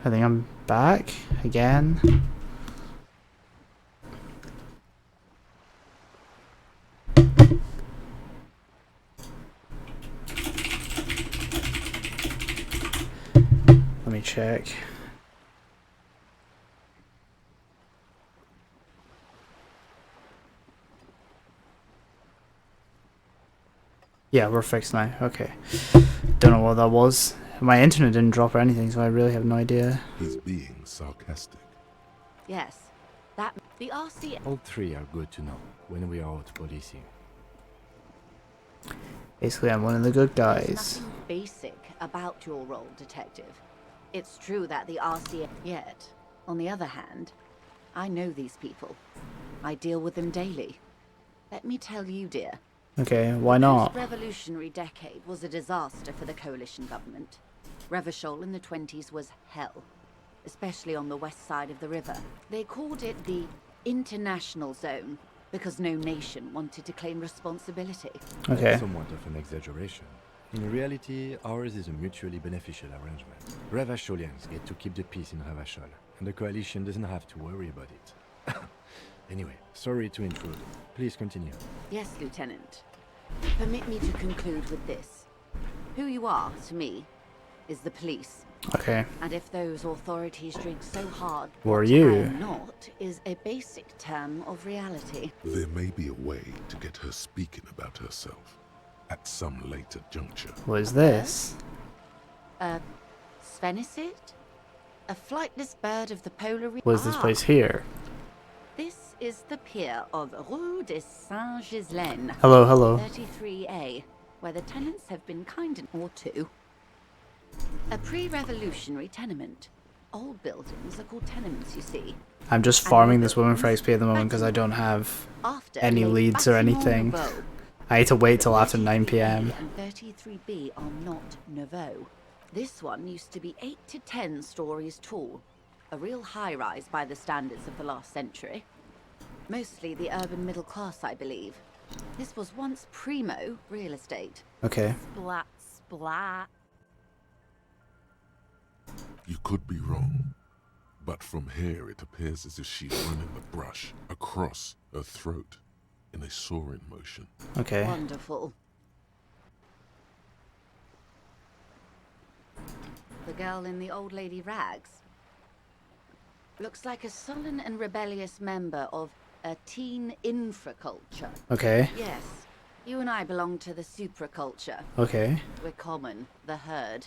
I think I'm back again. Let me check. Yeah, we're fixed now. Okay. Don't know what that was. My internet didn't drop or anything, so I really have no idea. He's being sarcastic. Yes, that the RC. All three are good to know when we are out policing. Basically, I'm one of the good There's guys. nothing basic about your role, detective. It's true that the RC. Yet, on the other hand, I know these people. I deal with them daily. Let me tell you, dear. Okay, why The not? post-revolutionary decade was a disaster for the coalition government. Revachol in the 20s was hell, especially on the west side of the river. They called it the international zone because no nation wanted to claim responsibility. Okay. That's somewhat of an exaggeration. In reality, ours is a mutually beneficial arrangement. Revacholians get to keep the peace in Revachol, and the coalition doesn't have to worry about it. Anyway, sorry to intrude. Please continue. Yes, Lieutenant. Permit me to conclude with this. Who you are, to me, is the police. Okay. And if those authorities drink so hard, Who are what you? I am not is a basic term of reality. There may be a way to get her speaking about herself at some later juncture. What is this? Svenicid? A flightless bird of the polar region. What is this place here? This is the pier of Rue de Saint-Ghislain. Hello, hello. 33A, where the tenants have been kind or two. A pre-revolutionary tenement. Old buildings are called tenements, you see. I'm just farming this woman for XP at the moment because I don't have After any Les leads or Bâtiments anything. Nouveaux. I need to wait till after 9 PM. And 33B are not nouveau. This one used to be 8 to 10 stories tall. A real high-rise by the standards of the last century. Mostly the urban middle class, I believe. This was once primo real estate. Okay. Splat, splat. You could be wrong, but from here it appears as if she's running the brush across her throat in a soaring motion. Okay. Wonderful. The girl in the old lady rags. Looks like a sullen and rebellious member of a teen infraculture. Okay. Yes, you and I belong to the supraculture. Okay. We're common, the herd.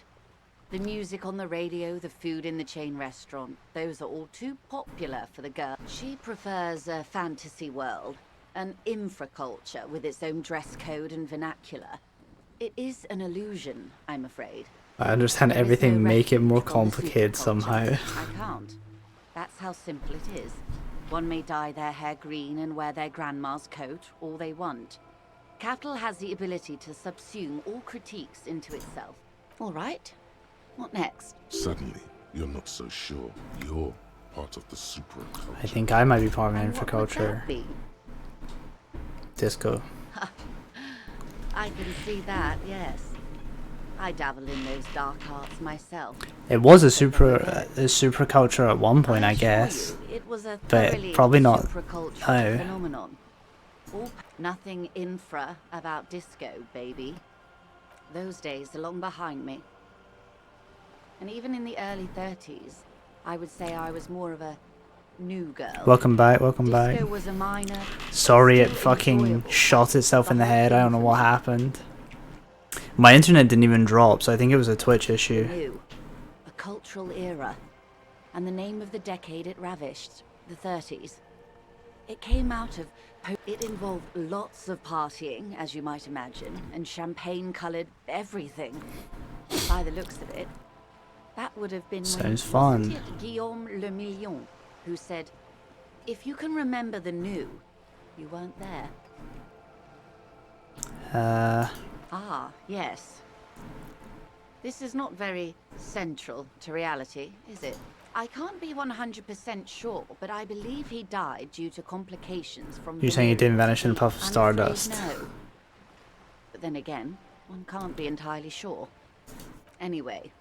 The music on the radio, the food in the chain restaurant, those are all too popular for the girl. She prefers a fantasy world, an infraculture with its own dress code and vernacular. It is an illusion, I'm afraid. I understand There is everything, no make it refuge more from the complicated superculture. somehow. I can't. That's how simple it is. One may dye their hair green and wear their grandma's coat all they want. Capital has the ability to subsume all critiques into itself. All right. What next? Suddenly, you're not so sure you're part of the I supraculture. think I might be part of And what would infraculture. that be? Disco. I can see that, yes. I dabble in those dark arts myself. It was a supraculture at one point, I assure guess. you, it was a But thoroughly probably not supracultural now. phenomenon. Nothing infra about disco, baby. Those days are long behind me. And even in the early 30s, I would say I was more of a new girl. Welcome back, welcome Disco back. was a minor, Sorry, it still fucking enjoyable shot itself in the head. I don't know what thing. happened. My internet didn't even drop, so I think it was a Twitch issue. New, a cultural era, and the name of the decade it ravished, the 30s. It came out of... It involved lots of partying, as you might imagine, and champagne-coloured everything. By the looks of it, that would have been... Sounds wasn't fun. it Guillaume Le Million, who said, if you can remember the new, you weren't there. Ah, yes. This is not very central to reality, is it? I can't be 100% sure, but I believe he died due to complications from... You're saying he didn't vanish in a puff of I'm stardust? afraid no. But then again, one can't be entirely sure. Anyway,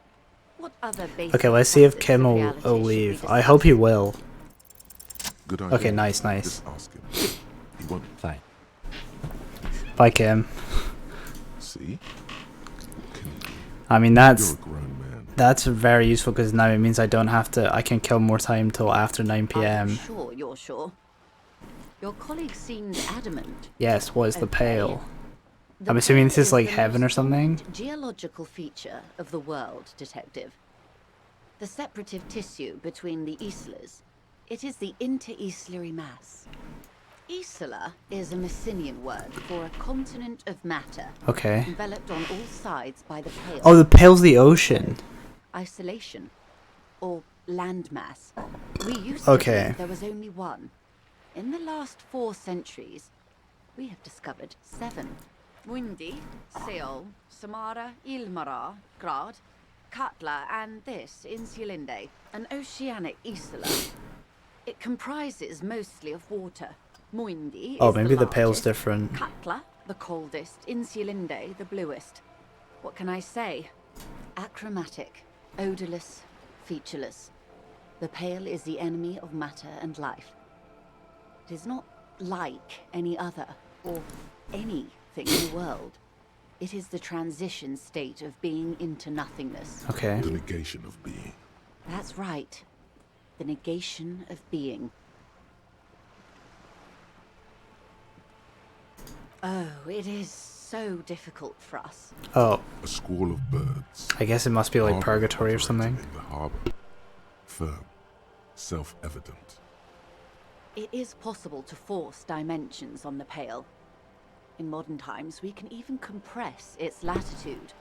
What other basic Okay, let's see if facets Kim of will reality should we leave. I hope he discuss? will. Good idea. Okay, nice. Just ask him. He won't. Fine. Bye, Kim. See? Can I mean, You're a that's grown man. very useful because now it means I don't have to. I can kill more time till after 9 I'm p.m. sure you're sure. Your colleague seemed adamant. Yes, what is the Okay. pale? The I'm assuming pale this is like the heaven or most something? dominant geological feature of the world, Detective. The separative tissue between the islas. It is the inter-islary mass. Isla is a Messinian word for a continent of matter, Okay. enveloped on all sides by the pale. Oh, the pale's the ocean. Isolation, or landmass. We used Okay. to think there was only one. In the last 4 centuries, we have discovered 7. Mundi, Seol, Samara, Ilmara, Grad, Katla, and this, Insulinde, an oceanic isla. It comprises mostly of water. Muindi Oh, is maybe the pale's largest, different. Katla, the coldest, Insulinde, the bluest. What can I say? Achromatic, odorless, featureless. The pale is the enemy of matter and life. It is not like any other, or anything in the world. It is the transition state of being into nothingness. Okay. The negation of being. That's right. The negation of being. Oh, it is so difficult for us. Oh, A squall of birds. I guess it must be like Harbor purgatory or operating something. In the harbor. Firm. Self-evident. It is possible to force dimensions on the pale. In modern times, we can even compress its latitude,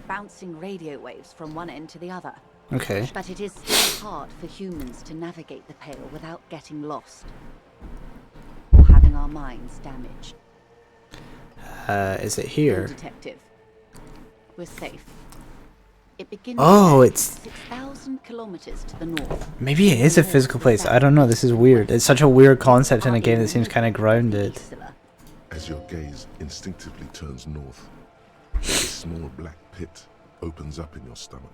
bouncing radio waves from one end to the other. Okay. But it is still hard for humans to navigate the pale without getting lost, or having our minds damaged. Is it No, here? Detective. We're safe. It begins Oh, it's 6,000 kilometers to the north. maybe it is a physical place. I don't know. This is weird. It's such a weird concept in a game that seems kind of grounded. As your gaze instinctively turns north, a small black pit opens up in your stomach.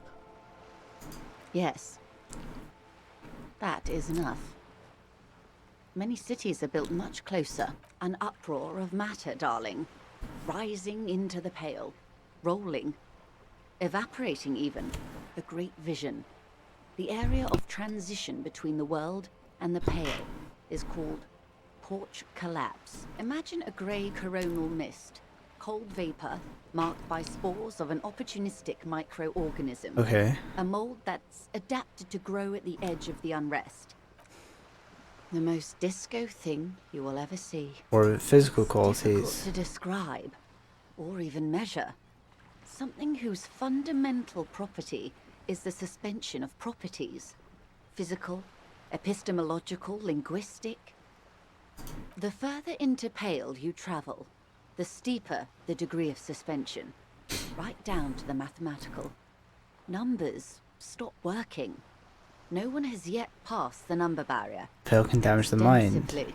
Yes. That is enough. Many cities are built much closer. An uproar of matter, darling. Rising into the pale. Rolling. Evaporating even. The great vision. The area of transition between the world and the pale is called porch collapse. Imagine a grey coronal mist. Cold vapor marked by spores of an opportunistic microorganism. Okay. A mold that's adapted to grow at the edge of the unrest. The most disco thing you will ever see. Or physical Difficult qualities. to describe, or even measure. Something whose fundamental property is the suspension of properties. Physical, epistemological, linguistic. The further into pale you travel, the steeper the degree of suspension. Right down to the mathematical. Numbers stop working. No one has yet passed the number barrier. Pale can damage the mind. Extensively.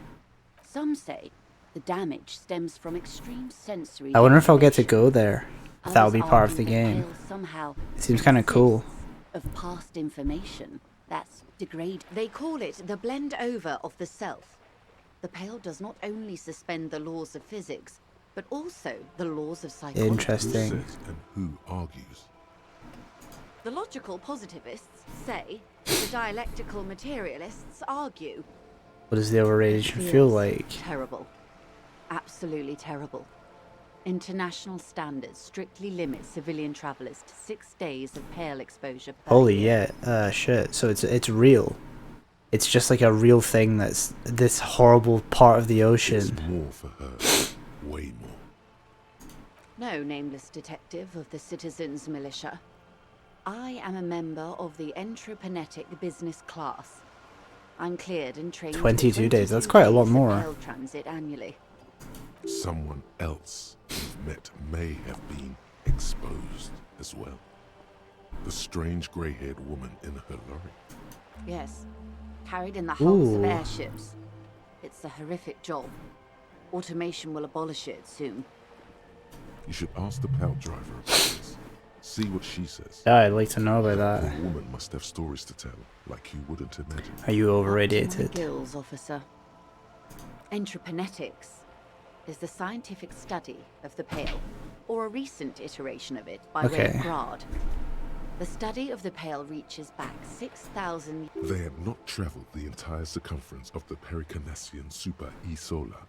Some say the damage stems from extreme sensory I wonder if I'll get to deprivation. go there. If that'll be Others part of the argue that game. Pale somehow It seems kind of cool. consists of past information that's degrade. They call it the blend over of the self. The pale does not only suspend the laws of physics, but also the laws of psychology. Who Interesting. says and who argues? The logical positivists say, the dialectical materialists argue. What does the overradiation feel Feels like? Terrible. Absolutely terrible. International standards strictly limit civilian travelers to 6 days of pale exposure per Holy year. yeah. Shit. So it's real. It's just like a real thing that's this horrible part of the It's ocean. more for her. Way more. No, nameless detective of the Citizens Militia. I am a member of the Entreprenetic Business Class. I'm cleared and trained. for 22 days, that's 22 quite a lot days of more. pale transit annually. Someone else you've met may have been exposed as well. The strange grey-haired woman in her lorry. Yes, carried in the hulls of Ooh. airships. It's a horrific job. Automation will abolish it soon. You should ask the pal driver about this. See what she says. Yeah, I'd like to know about The that. woman must have stories to tell, like you wouldn't imagine. Are you Up to my overradiated? gills, officer. Entreponetics is the scientific study of the Pale, or a recent iteration of it by way Okay. of Grad. The study of the Pale reaches back 6,000 They had not traveled the entire circumference of the Pericarnassian Super E Solar.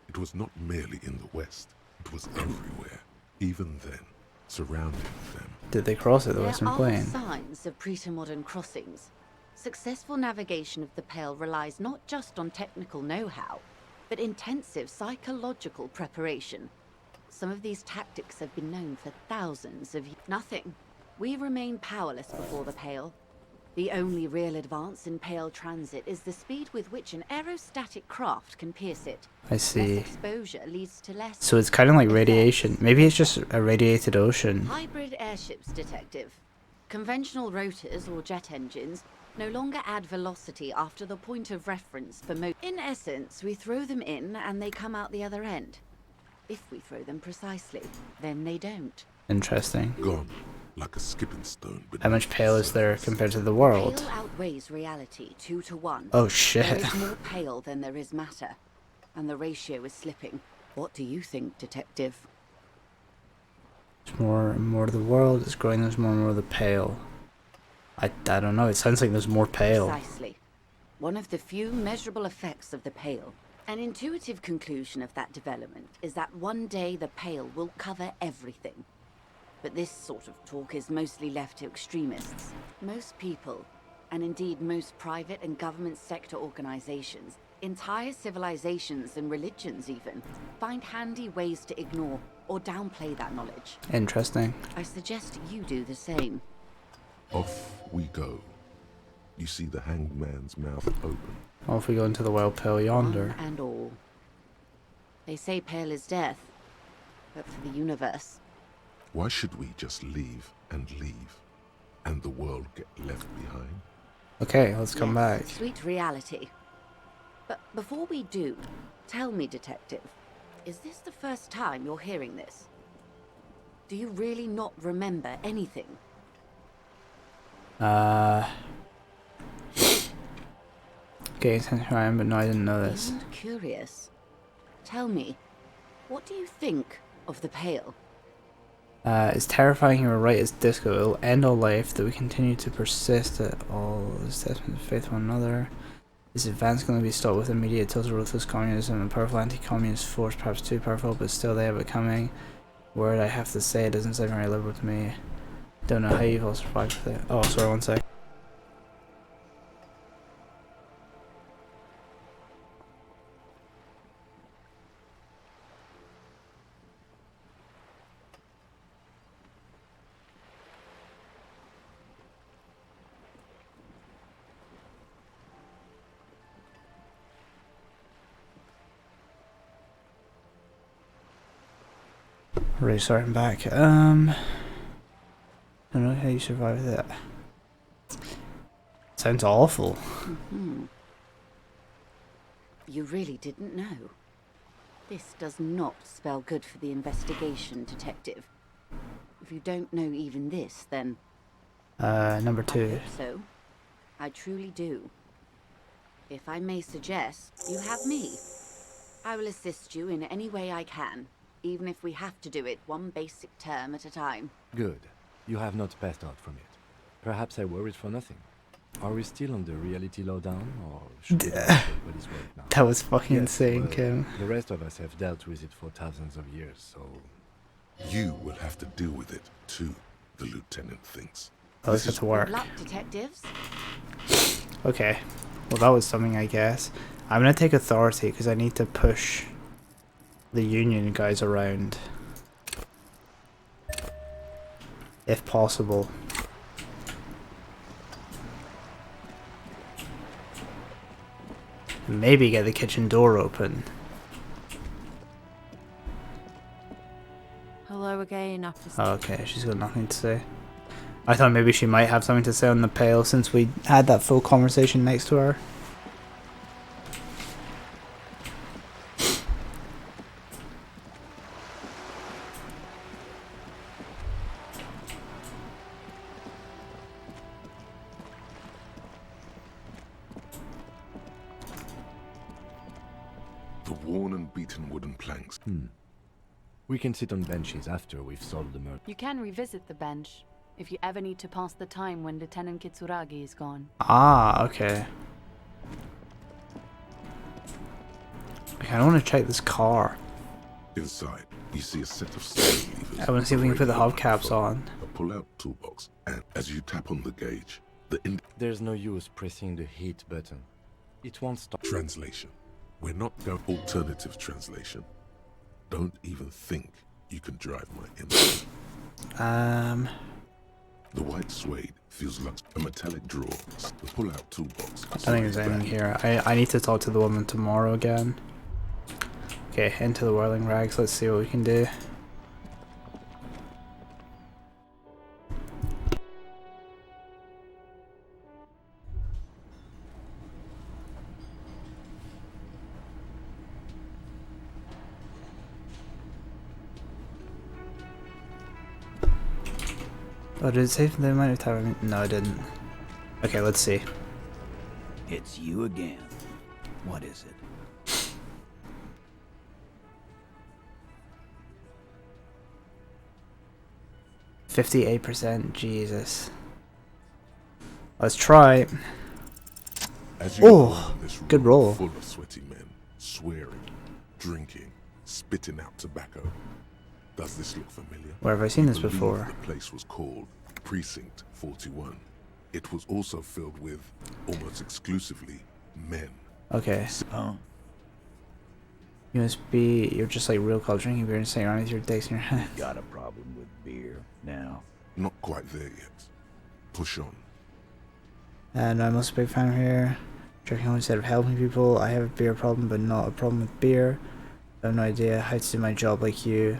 It was not merely in the west, it was everywhere, even then, surrounding them. Did they cross it, the There Western are Plain? signs of pretermodern crossings. Successful navigation of the Pale relies not just on technical know-how, but intensive psychological preparation. Some of these tactics have been known for thousands of years. Nothing. We remain powerless before the Pale. The only real advance in Pale transit is the speed with which an aerostatic craft can pierce it. I Less see. exposure leads to less... So it's kind of like effects. radiation. Maybe it's just a radiated ocean. Hybrid airships, Detective. Conventional rotors or jet engines no longer add velocity after the point of reference for In essence, we throw them in and they come out the other end. If we throw them precisely, then they don't. Interesting. Gone, like a skipping stone. How much Pale is there compared to the Pale world? outweighs reality 2 to 1. Oh There shit. is more pale than there is matter, and the ratio is slipping. What do you think, Detective? There's more and more of the world is growing, there's more and more of the Pale. I don't know, it sounds like there's more Pale. Precisely. One of the few measurable effects of the Pale. An intuitive conclusion of that development is that one day the Pale will cover everything. But this sort of talk is mostly left to extremists. Most people, and indeed most private and government sector organizations, entire civilizations and religions even, find handy ways to ignore or downplay that knowledge. Interesting. I suggest you do the same. Off we go. You see the hanged man's mouth open. Well, if we go into the wild Pale yonder. One and all. They say Pale is death, but for the universe, Why should we just leave, and the world get left behind? Okay, let's come yes, back. sweet reality. But before we do, tell me, Detective, is this the first time you're hearing this? Do you really not remember anything? Okay, since I am, but no, I didn't know this. Beyond curious. Tell me, what do you think of the Pale? It's terrifying, you were right, it's disco. It'll end all life, that we continue to persist at all this testament of faith in one another. Is advance going to be stopped with immediate total ruthless communism and powerful anti-communist force, perhaps too powerful, but still they have it coming. Word I have to say, it doesn't sound very liberal to me. Don't know how you've all survived with it. Oh, sorry, one sec. Really sorry, I'm back. Don't know how you survived that. Sounds awful. You really didn't know. This does not spell good for the investigation, Detective. If you don't know even this, then... Number I 2. hope so. I truly do. If I may suggest, you have me. I will assist you in any way I can, even if we have to do it one basic term at a time. Good. You have not passed out from it. Perhaps I worried for nothing. Are we still on the reality lowdown, or should we let everybody's work now? That was fucking Yes, insane, well, Kim. The rest of us have dealt with it for thousands of years, so... You will have to deal with it, too, the lieutenant thinks. Oh, let's get to work. Good luck, detectives. Okay. Well, that was something, I guess. I'm gonna take authority, because I need to push the Union guys around. If possible. Maybe get the kitchen door open. Hello again, Officer. Oh, okay, she's got nothing to say. I thought maybe she might have something to say on the Pale since we had that full conversation next to her. worn and beaten wooden planks. We can sit on benches after we've solved the murder. You can revisit the bench if you ever need to pass the time when Lieutenant Kitsuragi is gone. Ah, okay. Okay, I want to check this car. Inside, you see a set of steering levers. I want to see if we can put the operating hubcaps from on. a pull-out toolbox, and as you tap on the gauge, There's no use pressing the hit button. It won't stop. translation. We're not going alternative translation. Don't even think you can drive my image. The white suede feels like a metallic drawer. The pull-out toolbox. I don't think there's anything here. I need to talk to the woman tomorrow again. Okay, into the whirling rags. Let's see what we can do. Oh, did it say they might have time? No, it didn't. Okay, let's see. It's you again. What is it? %58%. Jesus. Let's try. As you Oh, walk in this good room roll. full of sweaty men, swearing, drinking, spitting out tobacco. Does this look familiar? Where have I seen You this believe before? The place was called Precinct 41. It was also filled with, almost exclusively, men. Okay. Huh? You must be. You're just like real cold drinking beer and sitting around with your dicks in your hand. Got a problem with beer now? Not quite there yet. Push on. And I'm also a big fan here. Drinking instead of helping people. I have a beer problem, but not a problem with beer. I have no idea how to do my job like you.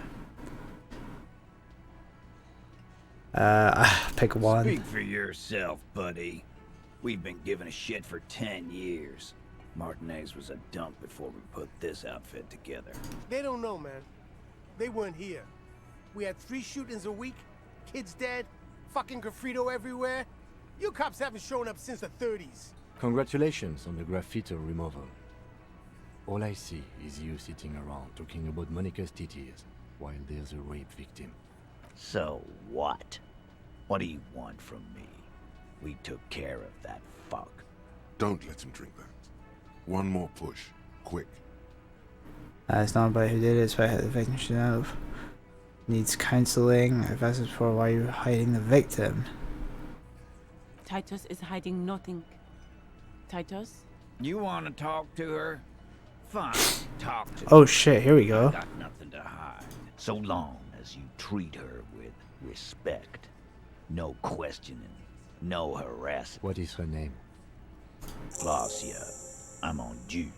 Pick one. Speak for yourself, buddy. We've been giving a shit for 10 years. Martinez was a dump before we put this outfit together. They don't know, man. They weren't here. We had 3 shootings a week, kids dead, fucking graffito everywhere. You cops haven't shown up since the 30s. Congratulations on the graffiti removal. All I see is you sitting around talking about Monica's titties while there's a rape victim. So what? What do you want from me? We took care of that fuck. Don't let him drink that. One more push. Quick. It's not about who did it, it's about how the victim should know. Needs counseling. I've asked this before, why are you hiding the victim? Titus is hiding nothing. Titus? You want to talk to her? Fine, talk to her. Oh shit, here we go. Got nothing to hide. So long as you treat her with respect. No questioning, no harassing. What is her name? Glacia, I'm on duty.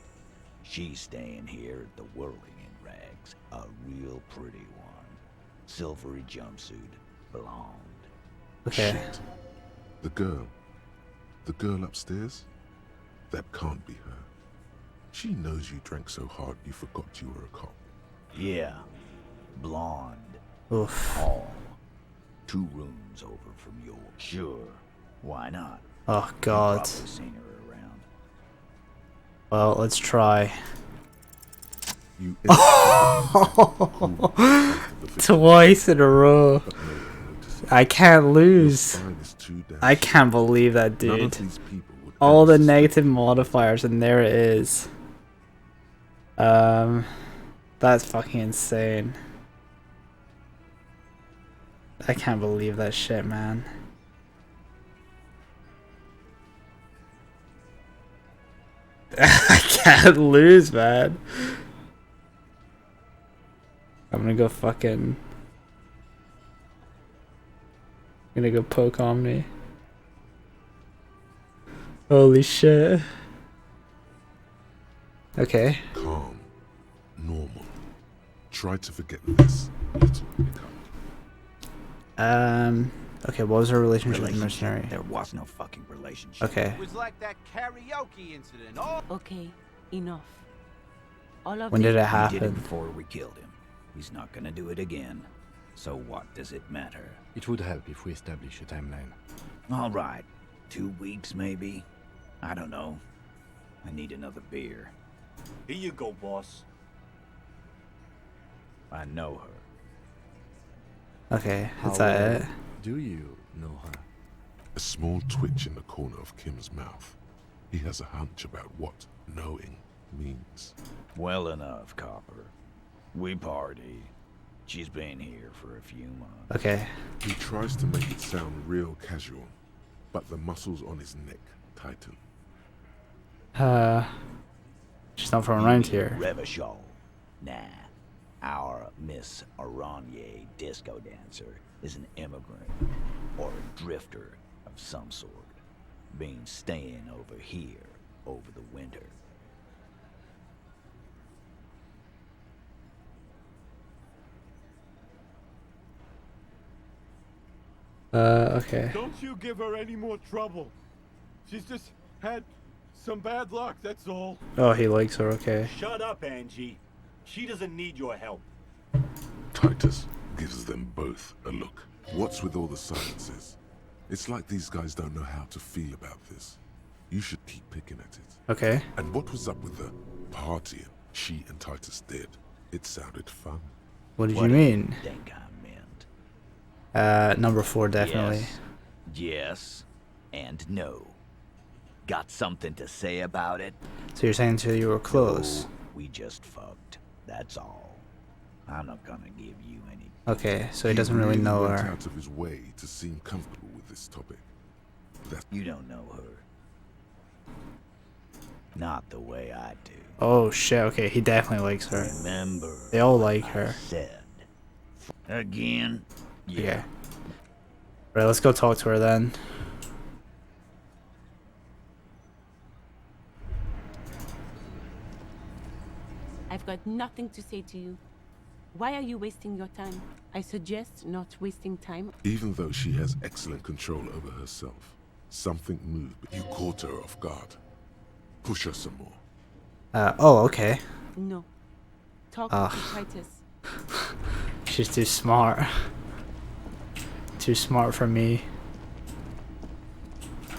She's staying here at the Whirling in Rags. A real pretty one. Silvery jumpsuit, blonde. Okay. Shit. The girl. The girl upstairs? That can't be her. She knows you drank so hard you forgot you were a cop. Yeah, blonde, Oof. tall. 2 rooms over from yours. Sure, why not? Oh You've god. probably seen her around. Well, let's try. You Twice in a row. I can't lose. I can't believe that, dude. All the negative modifiers, and there it is. That's fucking insane. I can't believe that shit, man. I can't lose, man. I'm gonna go fucking... I'm gonna go poke Omni. Holy shit. Okay. Calm. Normal. Try to forget this. Little hiccup. Okay, what was her relationship with the mercenary? There was no fucking relationship. Okay. It was like that karaoke incident. Oh, Okay, enough. All of When did this- it We did it happen? before we killed him. He's not gonna do it again. So what does it matter? It would help if we establish a timeline. All right. 2 weeks, maybe? I don't know. I need another beer. here you go, boss. I know her. Okay, How is that well it? do you know her? A small twitch in the corner of Kim's mouth. He has a hunch about what knowing means. Well enough, Copper. We party. She's been here for a few months. Okay. He tries to make it sound real casual, but the muscles on his neck tighten. She's not from around here. Revachol. Nah. Our Miss Aranye disco dancer is an immigrant or a drifter of some sort. Been staying over here over the winter. Okay. Don't you give her any more trouble. She's just had some bad luck, that's all. Oh, he likes her, okay. Shut up, Angie. She doesn't need your help. Titus gives them both a look. What's with all the silences? It's like these guys don't know how to feel about this. You should keep picking at it. Okay. And what was up with the partying she and Titus did? It sounded fun. What did What you do mean? think I meant? Number 4, definitely. Yes. And no. Got something to say about it? So you're saying until you were close? No, we just fucked. That's all. I'm not gonna give you any. Okay, so he doesn't really know went her. out of his way to seem comfortable with this topic. You don't know her. Not the way I do. Oh shit, okay, he definitely likes her. Remember. They all like what I her. said. Again? Yeah. Okay. Right, let's go talk to her then. I've got nothing to say to you. Why are you wasting your time? I suggest not wasting time. Even though she has excellent control over herself, something moved, but you caught her off guard. Push her some more. Oh, okay. No. Talk Ugh. to Titus. She's too smart. Too smart for me.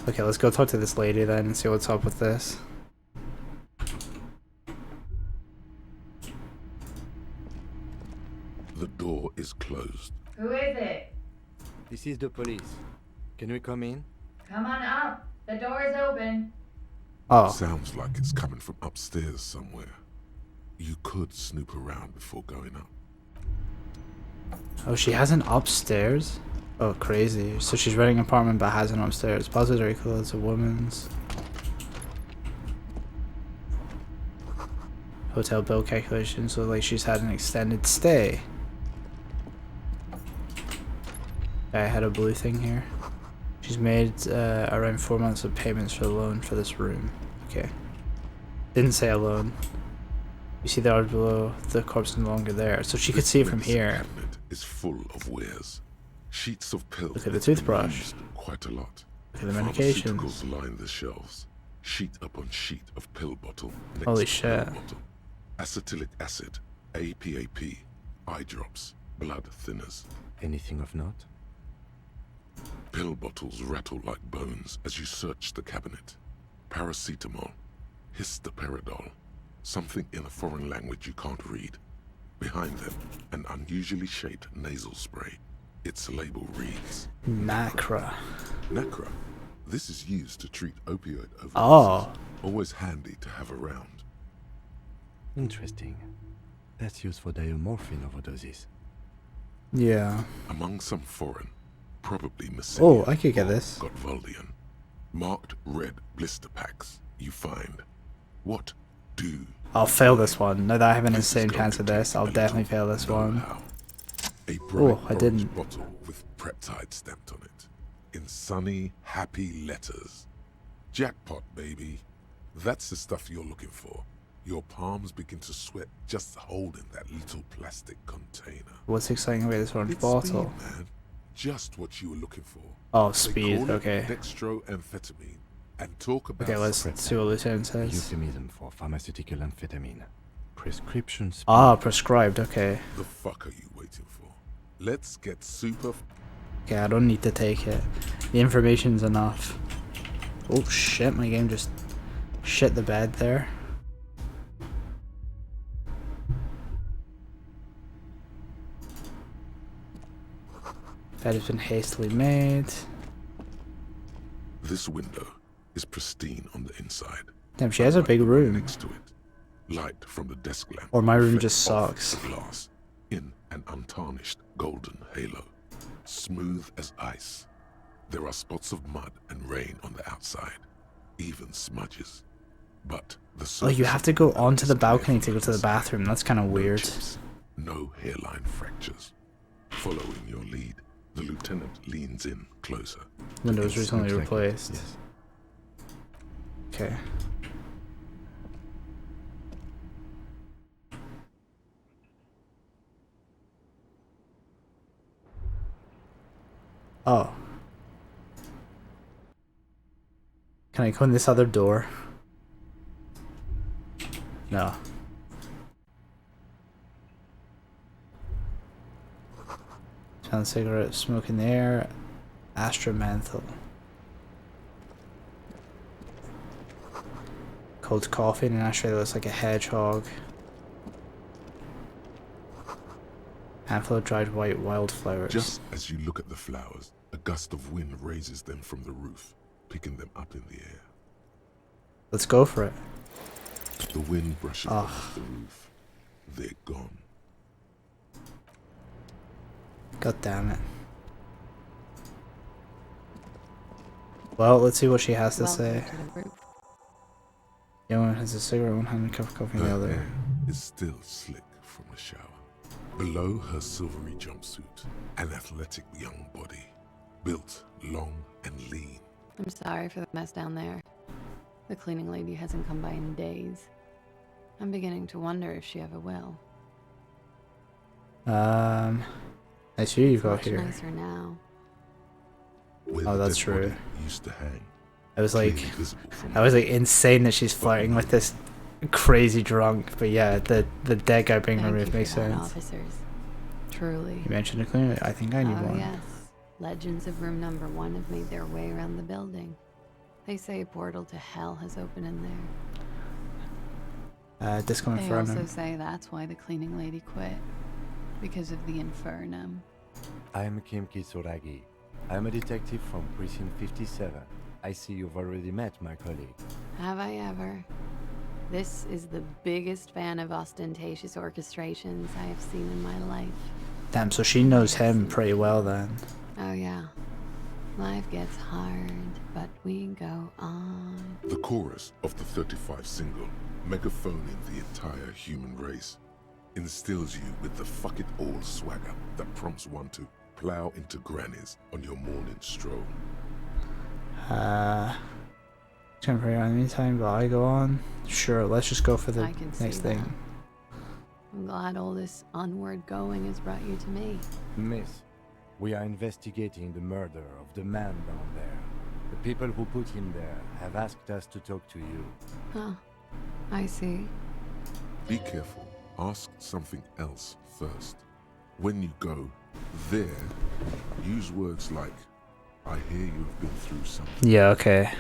Okay, let's go talk to this lady then and see what's up with this. The door is closed. Who is it? This is the police. Can we come in? Come on up. The door is open. Oh, Sounds like it's coming from upstairs somewhere. You could snoop around before going up. oh, she has an upstairs? Oh, crazy. So she's renting an apartment but has an upstairs. Depository clothes, a woman's. Hotel bill calculation, so like she's had an extended stay. I had a blue thing here. She's made around 4 months of payments for the loan for this room. Okay. Didn't say a loan. You see the order below, the corpse is no longer there. So she could see it from medicine here. cabinet is full of wares. Sheets of pills. Look at the have been toothbrush. used quite a lot. Look at the medications. Pharmaceuticals line the shelves. Sheet upon sheet of pill bottle. Next Holy to pill shit. bottle. Acetylic acid, APAP, eye drops, blood thinners. Anything of note? Pill bottles rattle like bones as you search the cabinet. Paracetamol, histoparidol, something in a foreign language you can't read. Behind them, an unusually shaped nasal spray. Its label reads Nacra. Nacra. This is used to treat opioid overdoses. Oh. Always handy to have around. Interesting. That's used for diamorphine overdoses. Yeah. Among some foreign, probably Messina. Oh, I could get or this. Gottwaldian. Marked red blister packs you find. What do I'll fail this one. Now that I have an This is insane going chance to of this, take I'll a definitely little fail this one. know-how. A bright Oh, I orange didn't. bottle with Preptide stamped on it. In sunny, happy letters. Jackpot, baby. That's the stuff you're looking for. Your palms begin to sweat just holding that little plastic container. What's exciting about this orange It's bottle? speed, man. Just what you were looking for. Oh, They speed. call it Okay. dextroamphetamine and talk about Okay, let's see what Lieutenant A says. euphemism for pharmaceutical amphetamine. Prescription speed. Ah, prescribed. Okay. the fuck are you waiting for? Let's get super Okay, I don't need to take it. The information's enough. Oh shit, my game just shit the bed there. Bed has been hastily made. This window is pristine on the inside. Damn, she has a unlike big the one room. next to it. Light from the desk lamp Or my room reflects just off sucks. the glass in an untarnished golden halo, smooth as ice. There are spots of mud and rain on the outside, even smudges. But the Oh, you surface have of to go window onto is the clear balcony from to go to the inside. bathroom. That's kind of No weird. chips, no hairline fractures. Following your lead, the lieutenant leans in closer. Window was recently Looks like it, replaced. yes. Okay. Oh. Can I go in this other door? No. Found cigarette smoke in the air. Astromanthal. Cold coffee in an ashtray that looks like a hedgehog. Handful of dried white wildflowers. Just as you look at the flowers, a gust of wind raises them from the roof, picking them up in the air. Let's go for it. The wind brushes them off the roof. They're gone. God damn it. Well, let's see what she has to say. Welcome to the roof. Young one has a cigarette in one hand and a cup of coffee in the Her other. hair is still slick from the shower. Below her silvery jumpsuit, an athletic young body, built long and lean. I'm sorry for the mess down there. The cleaning lady hasn't come by in days. I'm beginning to wonder if she ever will. Nice view you've got Much here. nicer now. Where Oh, the that's dead true. body used to hang. I was like, Clearly visible from I was like insane that she's flirting with this crazy drunk. But yeah, the dead guy being Thank you removed for makes that, sense. officers. Truly. You mentioned a cleaner. I think I need Oh one. yes. Legends of room number 1 have made their way around the building. They say a portal to hell has opened in there. Disco They also Inferno. say that's why the cleaning lady quit. Because of the infernum. I am Kim Kitsuragi. I am a detective from Precinct 57. I see you've already met my colleague. Have I ever? This is the biggest fan of ostentatious orchestrations I have seen in my life. Damn, so she knows him pretty well then. Oh yeah. Life gets hard, but we go on. the chorus of the 35 single, megaphoning the entire human race, instills you with the fuck it all swagger that prompts one to plow into grannies on your morning stroll. Temporary enemy time, but I go on. Sure, let's just go for the I can see next thing. that. I'm glad all this onward going has brought you to me. Miss, we are investigating the murder of the man down there. The people who put him there have asked us to talk to you. Huh. I see. Be careful. Ask something else first. When you go there, use words like, I hear you've been through something. Yeah, okay.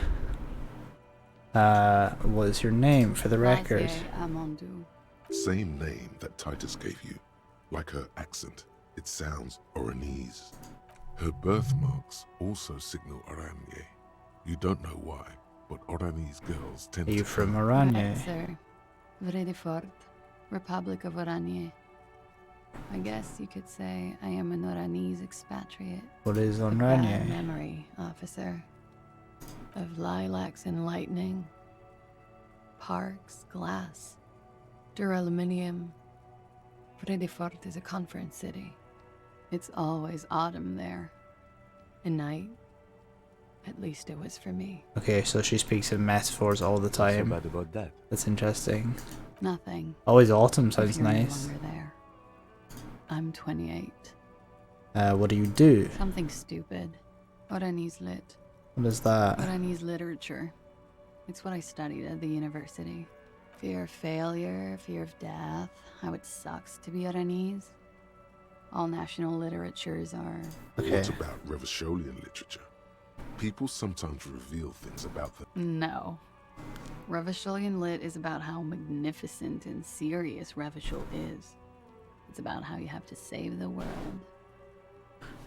What is your name for the record? Razier Amandu. Same name that Titus gave you. Like her accent, it sounds Oranese. Her birthmarks also signal Oranje. You don't know why, but Oranese girls tend Are you to from come- Oranje? Right, sir. Vredefort, Republic of Oranje. I guess you could say I am an Oranese expatriate. What is A bad Oranje? memory, officer. Of lilacs and lightning. Parks, glass. Duraluminium. Vredefort is a conference city. It's always autumn there. And night. At least it was for me. Okay, so she speaks in metaphors all the So time. bad about that. That's interesting. Nothing. Always autumn if sounds you're no nice. longer there. I'm 28. What do you do? Something stupid. Oranese lit. What is that? Oranese literature. It's what I studied at the university. Fear of failure, fear of death, how it sucks to be Oranese. All national literatures are... Okay. What about Revacholian literature? People sometimes reveal things about them. No. Revacholian lit is about how magnificent and serious Revachol is. It's about how you have to save the world.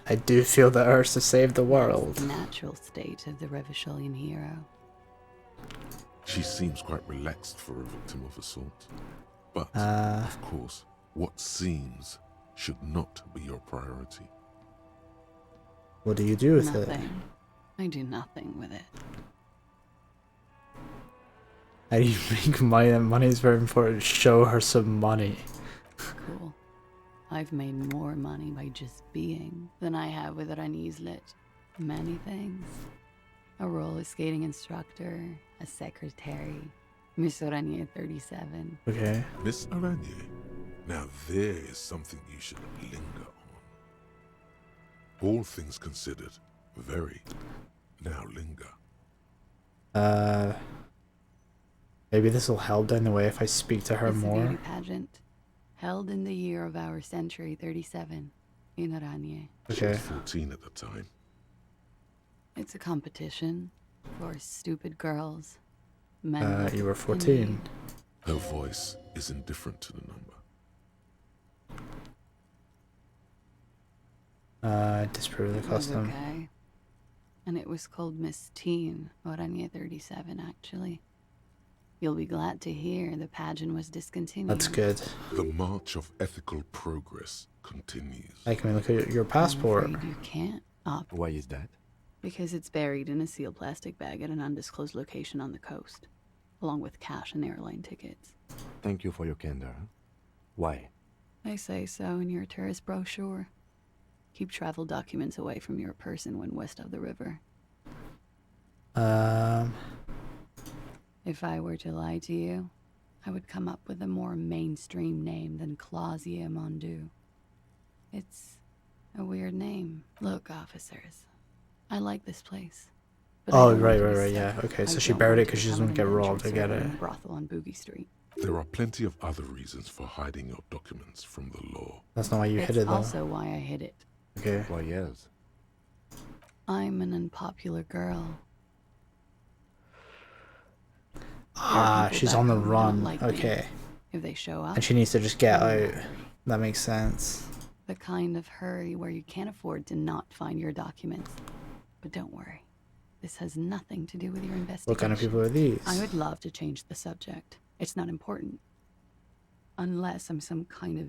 I do feel the urge to save the That's world. the natural state of the Revacholian hero. She seems quite relaxed for a victim of assault. But, Uh, of course, what seems should not be your priority. what do you do with it? Nothing. I do nothing with it. How do you make money? That money is very important. Show her some money. Cool. I've made more money by just being than I have with Rani's lit. Many things. A roller skating instructor, a secretary, Miss Oranje 37. Okay. Miss Aranye, now there is something you should linger on. All things considered, very. Now linger. Maybe this will help down the way if I speak to her It's a more. beauty pageant, held in the year of our century 37, in Oranje. She Okay. was 14 at the time. It's a competition for stupid girls. Men You were in 14. need. Her voice is indifferent to the number. Disprove the It was custom. okay. And it was called Miss Teen, Oranje 37, actually. You'll be glad to hear the pageant was discontinued. That's good. The march of ethical progress continues. Hey, can we look at your I'm passport? afraid you can't opt Why is that? because it's buried in a sealed plastic bag at an undisclosed location on the coast, along with cash and airline tickets. Thank you for your candor. Why? They say so in your tourist brochure. Keep travel documents away from your person when west of the river. If I were to lie to you, I would come up with a more mainstream name than Clausia Mondu. It's a weird name. Look, officers, I like this place. But I Oh, don't right, want to right, be right, stuck. yeah. Okay, I so she don't buried want it to because she become doesn't get an robbed. I adventure get it. server in a brothel on Boogie Street. There are plenty of other reasons for hiding your documents from the law. That's not why you hid It's it, though. also why I hid it. Okay. Why else? I'm an unpopular girl. Ah, people she's back on the home who don't run. like me. Okay. If they show up, And she needs to just get I'm out. That makes sense. the kind of hurry where you can't afford to not find your documents. But don't worry, this has nothing to do with your investigation. What kind of people are these? I would love to change the subject. It's not important. Unless I'm some kind of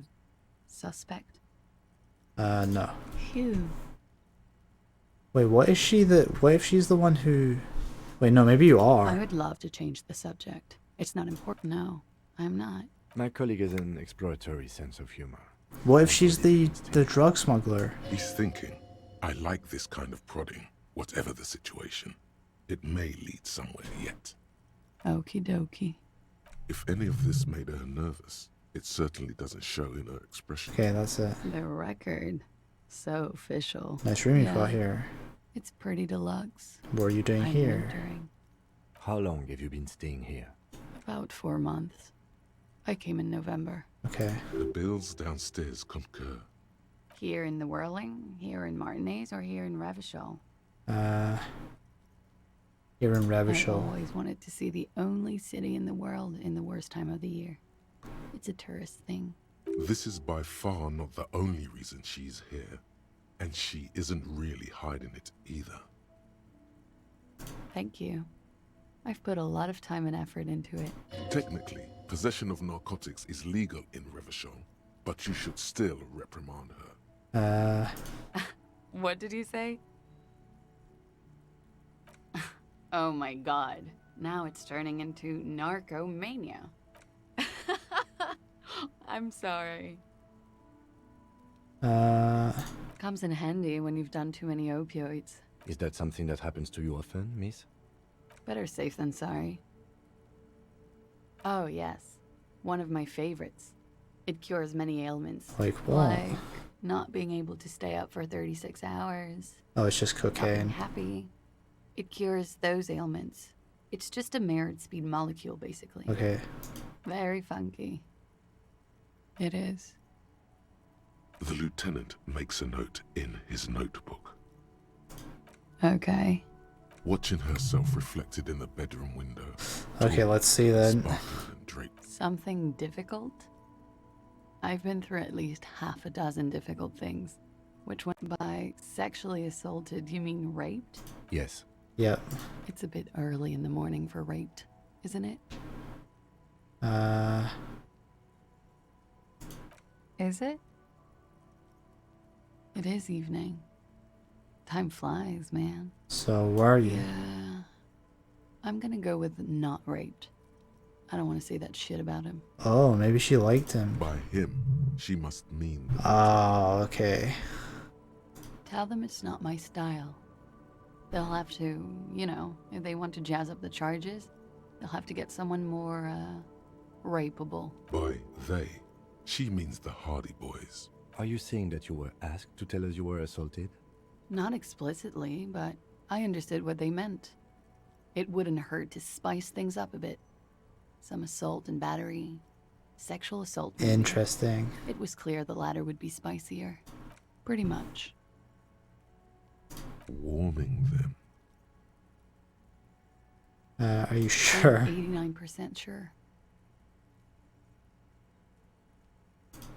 suspect. No. Phew. Wait, what if she's the one who... Wait, no, maybe you I are. would love to change the subject. It's not important. No, I'm not. My colleague has an exploratory sense of humor. What if she's the drug smuggler? He's thinking, I like this kind of prodding, whatever the situation. It may lead somewhere yet. Okie dokie. If any of this made her nervous, it certainly doesn't show in her expression. Okay, that's it. The record. So official. Nice room you Yeah. got here. It's pretty deluxe. What are you doing I'm here? wondering. How long have you been staying here? About 4 months. I came in November. Okay. The bills downstairs concur. Here in the Whirling, here in Martinez, or here in Revachol. Here in I've Revachol. always wanted to see the only city in the world in the worst time of the year. It's a tourist thing. This is by far not the only reason she's here, and she isn't really hiding it either. Thank you. I've put a lot of time and effort into it. Technically, possession of narcotics is legal in Revachol, but you should still reprimand her. What did you say? Oh my god. Now it's turning into narcomania. I'm sorry. Comes in handy when you've done too many opioids. Is that something that happens to you often, miss? Better safe than sorry. Oh, yes. One of my favorites. It cures many ailments. Like what? Like not being able to stay up for 36 hours. Oh, it's just Not being cocaine. happy. It cures those ailments. It's just a merit speed molecule, basically. Okay. Very funky. It is. The lieutenant makes a note in his notebook. Okay. Watching herself reflected in the bedroom window. Okay, let's see then. Sparkling and draped. Something difficult? I've been through at least half a dozen difficult things. Which one? By sexually assaulted, you mean raped? Yes. Yep. It's a bit early in the morning for raped, isn't it? Is it? It is evening. Time flies, man. So where are you? Yeah. I'm gonna go with not raped. I don't want to say that shit about him. Oh, maybe she liked him. By him, she must mean... Oh, okay. Tell them it's not my style. They'll have to, you know, if they want to jazz up the charges, they'll have to get someone more, rapeable. By they, she means the Hardy Boys. Are you saying that you were asked to tell us you were assaulted? Not explicitly, but I understood what they meant. It wouldn't hurt to spice things up a bit. Some assault and battery. Sexual assault. Maybe. Interesting. It was clear the latter would be spicier. Pretty much. Warming them. Are you sure? 89% sure.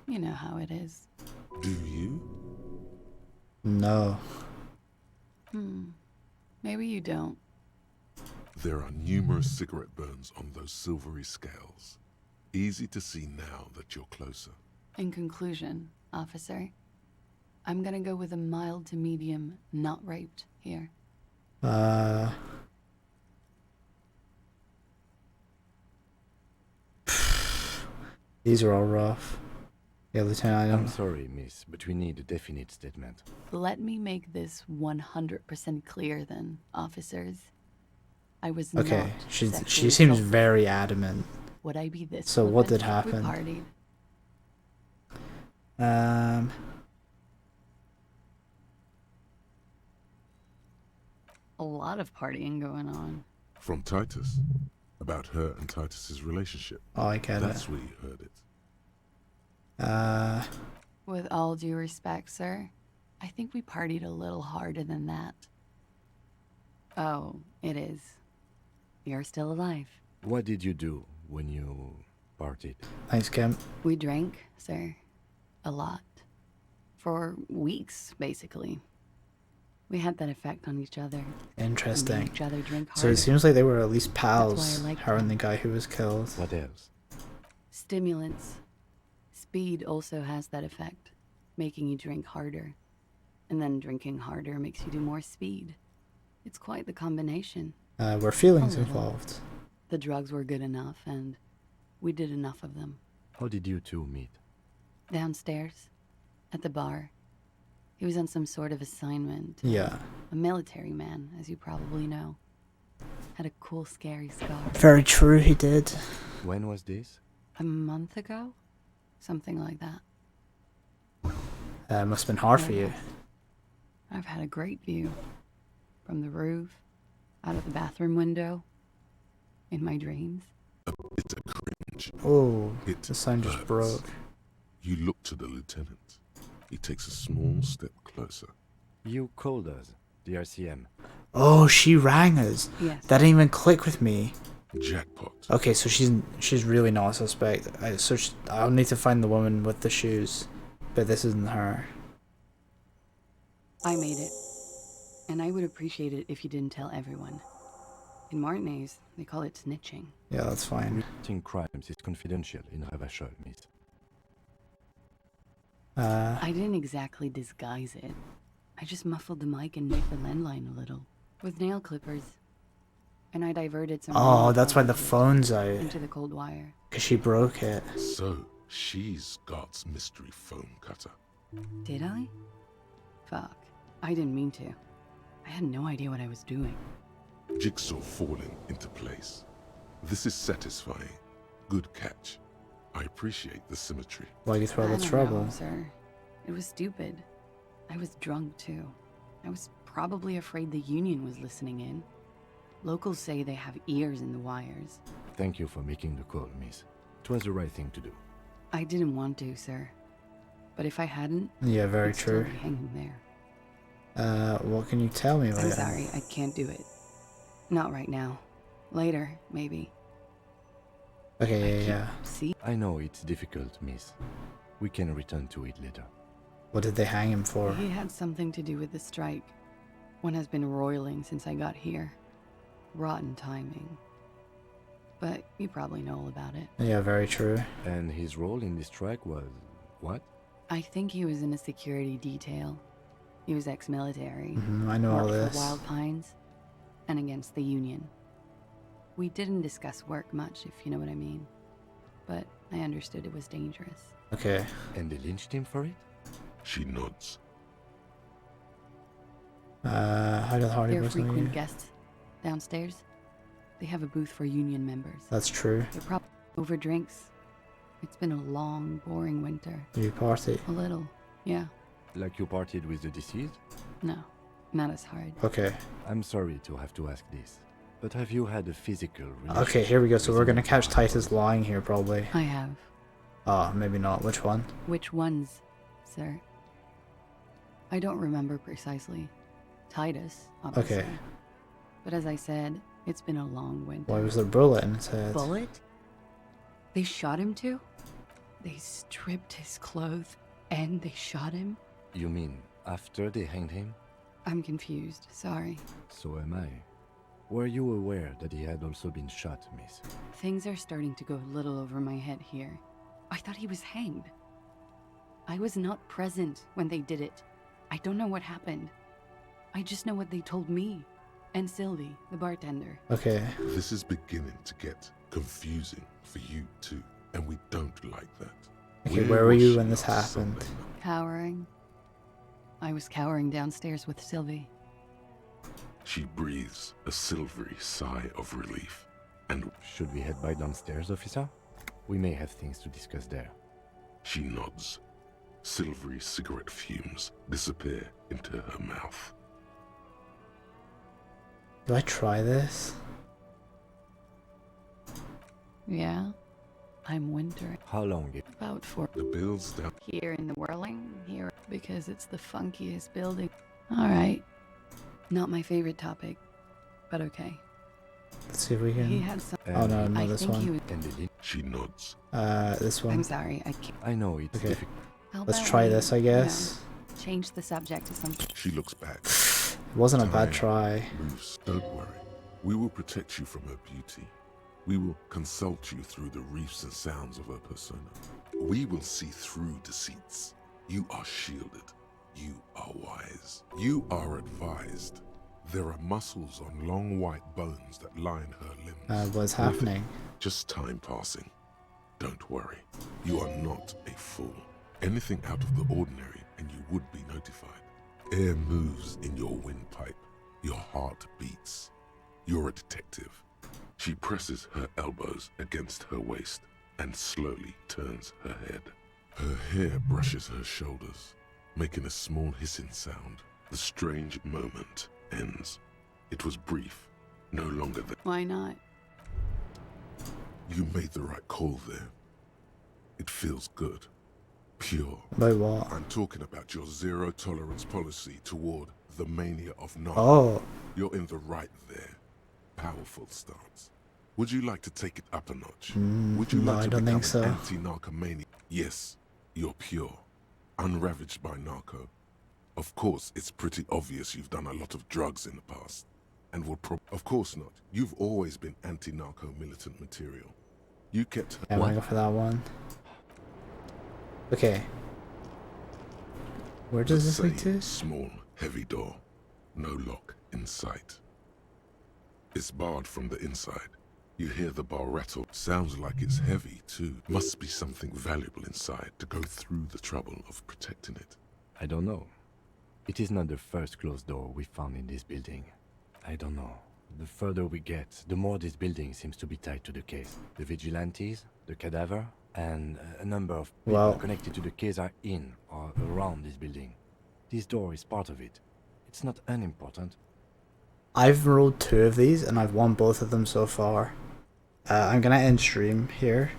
You know how it is. Do you? No. Maybe you don't. There are numerous cigarette burns on those silvery scales. Easy to see now that you're closer. In conclusion, officer, I'm gonna go with a mild to medium not raped here. These are all rough. Yeah, Lieutenant, I I'm don't... sorry, miss, but we need a definite statement. Let me make this 100% clear then, officers. I was Okay, not she sexually seems assaulted. very adamant. Would I be this So what did flippant? happen? We partied. A lot of partying going on. From Titus. About her and Titus's relationship. Oh, I get That's it. where you heard it. With all due respect, sir, I think we partied a little harder than that. Oh, it is. You're still alive. What did you do when you partied? Thanks, Kim. We drank, sir. A lot. For weeks, basically. We had that effect on each other. Interesting. Made each other drink So harder. it seems like they were at least That's why pals, I liked her and him. the guy who was killed. What else? Stimulants. Speed also has that effect, making you drink harder. And then drinking harder makes you do more speed. It's quite the combination. Were feelings A little. involved? The drugs were good enough, and we did enough of them. How did you two meet? Downstairs, at the bar. He was on some sort of assignment. Yeah. A military man, as you probably know. Had a cool, scary scar. Very true, he did. When was this? A month ago? Something like that. Must have been hard for you. I've had a great view. From the roof, out of the bathroom window, in my dreams. It's a cringe. Oh, It the sign just hurts. broke. You look to the lieutenant. He takes a small step closer. You called us, the RCM. Oh, she rang us. Yes. That didn't even click with me. Jackpot. Okay, so she's really not a suspect. I'll need to find the woman with the shoes, but this isn't her. I made it. And I would appreciate it if you didn't tell everyone. In Martinez, they call it snitching. Yeah, that's fine. Reporting crimes is confidential in Ravachol, miss. I didn't exactly disguise it. I just muffled the mic and nicked the landline a little. With nail clippers. And I diverted some... Oh, radio that's why the voltage phone's out. into the cold wire. Because she broke it. So, she's God's mystery phone cutter. Did I? Fuck. I didn't mean to. I had no idea what I was doing. Jigsaw falling into place. This is satisfying. Good catch. I appreciate the symmetry. Why'd you throw I the don't trouble? know, sir. It was stupid. I was drunk, too. I was probably afraid the Union was listening in. Locals say they have ears in the wires. Thank you for making the call, miss. It was the right thing to do. I didn't want to, sir. But if I hadn't, Yeah, very I'd still true. be hanging there. What can you tell me about I'm it? sorry, I can't do it. Not right now. Later, maybe. Okay, yeah. See? I know it's difficult, miss. We can return to it later. What did they hang him for? He had something to do with the strike. One has been roiling since I got here. Rotten timing. But you probably know all about it. Yeah, very true. And his role in this strike was what? I think he was in a security detail. He was ex-military. I know all Worked this. for Wild Pines and against the Union. We didn't discuss work much, if you know what I mean. But I understood it was dangerous. Okay. And they lynched him for it? She nods. How did Hardy They're Boys know frequent you? guests downstairs. They have a booth for Union members. That's true. They're probably over drinks. It's been a long, boring winter. Do you party? A little, yeah. Like you partied with the deceased? No, not as hard. Okay. I'm sorry to have to ask this, but have you had a physical relationship? Okay, here we go. So with we're gonna an catch alcohol? Titus lying here, probably. I have. Oh, maybe not. Which one? Which ones, sir? I don't remember precisely. Titus, obviously. Okay. But as I said, it's been a long winter. Why was there a bullet in his head? Bullet? They shot him too? They stripped his clothes and they shot him? You mean after they hanged him? I'm confused, sorry. So am I. Were you aware that he had also been shot, miss? Things are starting to go a little over my head here. I thought he was hanged. I was not present when they did it. I don't know what happened. I just know what they told me. And Sylvie, the bartender. Okay. This is beginning to get confusing for you too, and we don't like that. Okay, where were was you she when this last happened? Sunday night? Cowering. I was cowering downstairs with Sylvie. She breathes a silvery sigh of relief, and Should we head back downstairs, officer? We may have things to discuss there. she nods. Silvery cigarette fumes disappear into her mouth. Do I try this? Yeah? I'm wintering. How long? About 4 The bills down. here in the whirling, here because it's the funkiest building. Alright. Not my favorite topic, but okay. Let's see if we He can. had some. Oh no, I not this think he one. was. And the lin- She nods. This one. I'm sorry, I can't. I know it's Okay. difficult. How Let's about try we, this, I you know, guess. change the subject to something. She looks back. It wasn't a bad Time try. moves. Don't worry. We will protect you from her beauty. We will consult you through the reefs and sounds of her persona. We will see through deceits. You are shielded. You are wise. You are advised. There are muscles on long white bones that line her limbs. What's Nothing. happening? Just time passing. Don't worry. You are not a fool. Anything out of the ordinary and you would be notified. Air moves in your windpipe. Your heart beats. You're a detective. She presses her elbows against her waist and slowly turns her head. Her hair brushes her shoulders, making a small hissing sound. The strange moment ends. It was brief, no longer than. Why not? You made the right call there. It feels good. Pure. About what? I'm talking about your zero tolerance policy toward the mania of narc. Oh, You're in the right there. Powerful stance. Would you like to take it up a notch? Would you no, like I to don't become think so. an anti-narcomaniac? Yes, you're pure. Unravaged by narco. Of course, it's pretty obvious you've done a lot of drugs in the past. And will Of course not. You've always been anti-narco militant material. You kept I'm gonna go for that one. Okay. Where does this lead to? Small, heavy door. No lock in sight. It's barred from the inside. You hear the bar rattle. Sounds like it's heavy, too. Must be something valuable inside to go through the trouble of protecting it. I don't know. It is not the first closed door we found in this building. I don't know. The further we get, the more this building seems to be tied to the case. The vigilantes, the cadaver, and a number of people Well- connected to the case are in or around this building. This door is part of it. It's not unimportant. I've rolled 2 of these and I've won both of them so far. I'm gonna end stream here.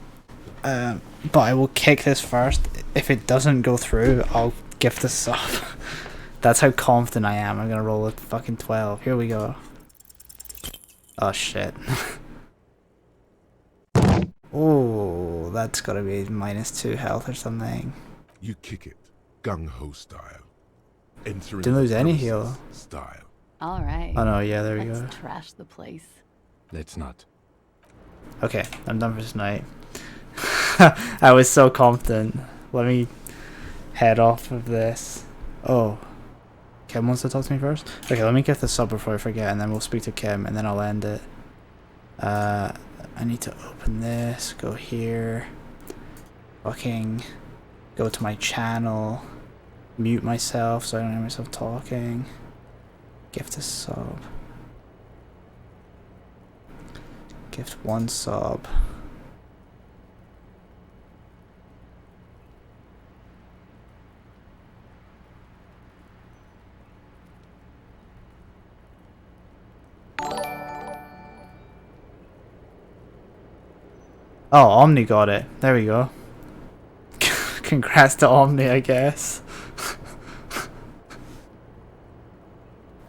But I will kick this first. If it doesn't go through, I'll gift this up. That's how confident I am. I'm gonna roll a fucking 12. Here we go. Oh shit. Oh, that's gotta be -2 health or something. You kick it. Gung-ho style. Entering Didn't lose the any premises heal. style. All right. Oh no, yeah, there we Let's go. trash the place. Let's not. Okay, I'm done for tonight. I was so confident. Let me head off of this. Oh, Kim wants to talk to me first? Okay, let me get this up before I forget, and then we'll speak to Kim, and then I'll end it. I need to open this, go here, fucking go to my channel, mute myself so I don't hear myself talking, gift a sub, gift 1 sub. Oh, Omni got it. There we go. Congrats to Omni, I guess.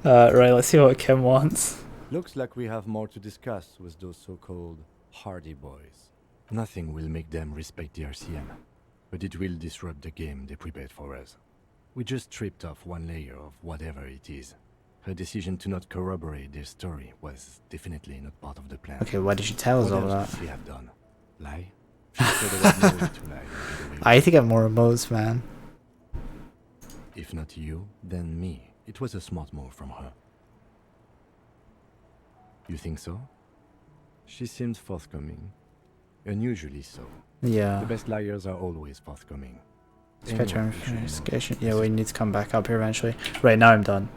Right, let's see what Kim wants. Looks like we have more to discuss with those so-called Hardy Boys. Nothing will make them respect the RCM, but it will disrupt the game they prepared for us. We just stripped off one layer of whatever it is. Her decision to not corroborate their story was definitely not part of the plan. Okay, why did she tell us What all else that? could she have done? Lie? She said there was no way to lie. and get away with I need to get more emotes, man. it. If not you, then me. It was a smart move from her. You think so? She seemed forthcoming. Unusually so. Yeah. The best liars are always forthcoming. Spectre Anyone who should know investigation. this Yeah, we is- need to come back up here eventually. Right, now I'm done.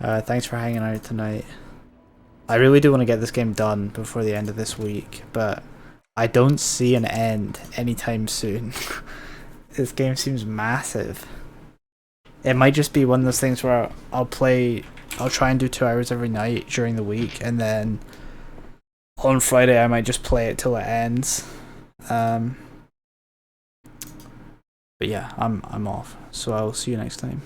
Thanks for hanging out tonight. I really do want to get this game done before the end of this week, but I don't see an end anytime soon. This game seems massive. It might just be one of those things where I'll try and do 2 hours every night during the week, and then on Friday I might just play it till it ends. But yeah, I'm off, so I will see you next time.